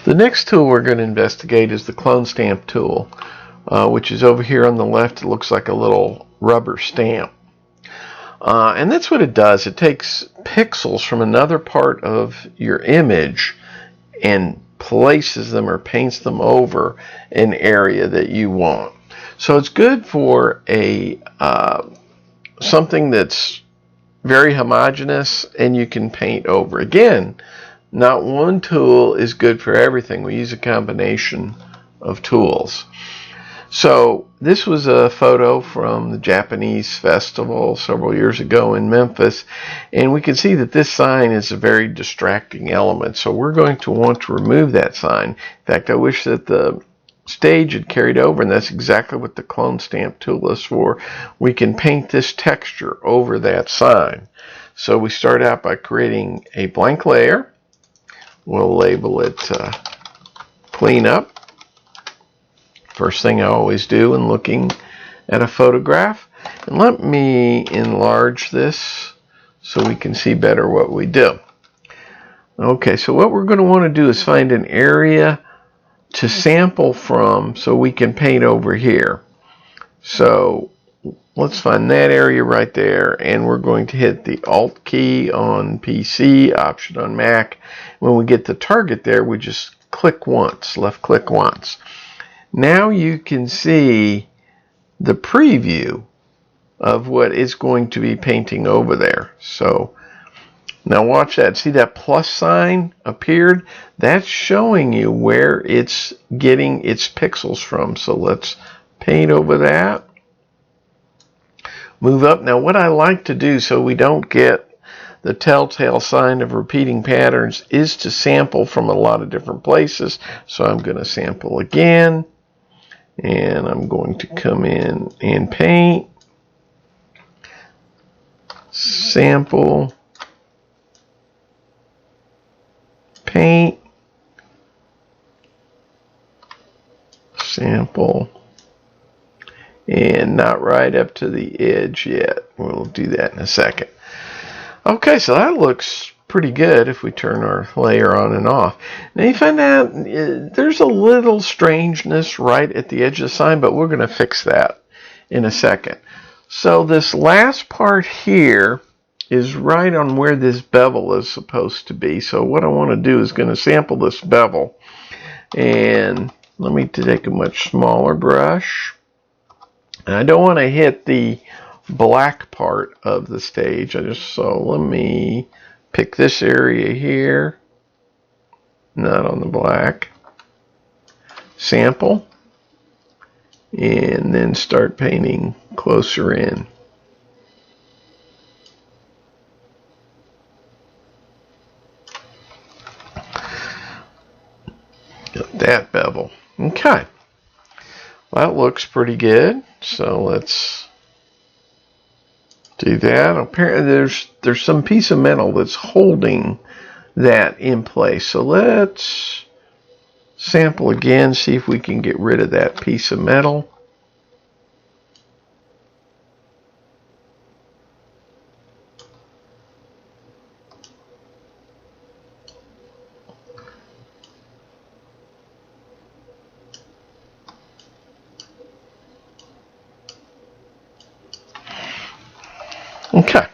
The next tool we're going to investigate is the clone stamp tool, which is over here on the left. It looks like a little rubber stamp. And that's what it does. It takes pixels from another part of your image and places them or paints them over an area that you want. So it's good for something that's very homogeneous and you can paint over. Again, not one tool is good for everything. We use a combination of tools. So this was a photo from the Japanese festival several years ago in Memphis, and we can see that this sign is a very distracting element. So we're going to want to remove that sign. In fact, I wish that the stage had carried over, and that's exactly what the clone stamp tool is for. We can paint this texture over that sign. So we start out by creating a blank layer. We'll label it clean up. First thing I always do when looking at a photograph. And let me enlarge this so we can see better what we do. Okay, so what we're going to want to do is find an area to sample from so we can paint over here. So let's find that area right there, and we're going to hit the Alt key on PC, Option on Mac. When we get the target there, we just click once, left click once. Now you can see the preview of what it's going to be painting over there. So now watch that. See that plus sign appeared? That's showing you where it's getting its pixels from. So let's paint over that. Move up. Now what I like to do so we don't get the telltale sign of repeating patterns is to sample from a lot of different places. So I'm going to sample again, and I'm going to come in and paint, sample, paint, sample, and not right up to the edge yet. We'll do that in a second. Okay, so that looks pretty good if we turn our layer on and off. Now you find out there's a little strangeness right at the edge of the sign, but we're going to fix that in a second. So this last part here is right on where this bevel is supposed to be. So what I want to do is going to sample this bevel. And let me take a much smaller brush. And I don't want to hit the black part of the stage. So let me pick this area here, not on the black. Sample, and then start painting closer in. Got that bevel. Okay. Well, that looks pretty good. So let's do that. Apparently there's some piece of metal that's holding that in place. So let's sample again, see if we can get rid of that piece of metal. Okay,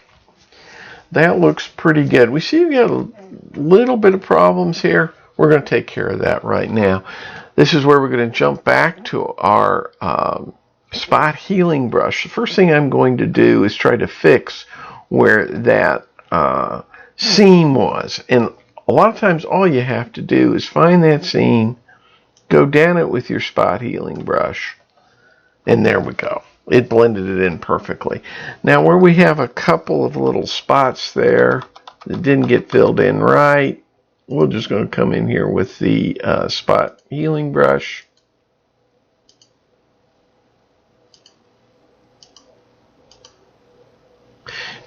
that looks pretty good. We see we got a little bit of problems here. We're going to take care of that right now. This is where we're going to jump back to our spot healing brush. The first thing I'm going to do is try to fix where that seam was. And a lot of times all you have to do is find that seam, go down it with your spot healing brush, and there we go. It blended it in perfectly. Now where we have a couple of little spots there that didn't get filled in right, we're just going to come in here with the spot healing brush.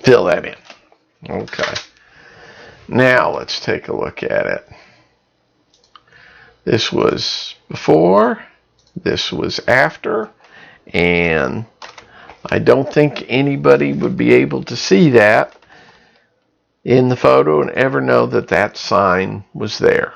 Fill that in. Okay. Now let's take a look at it. This was before, this was after. And I don't think anybody would be able to see that in the photo and ever know that that sign was there.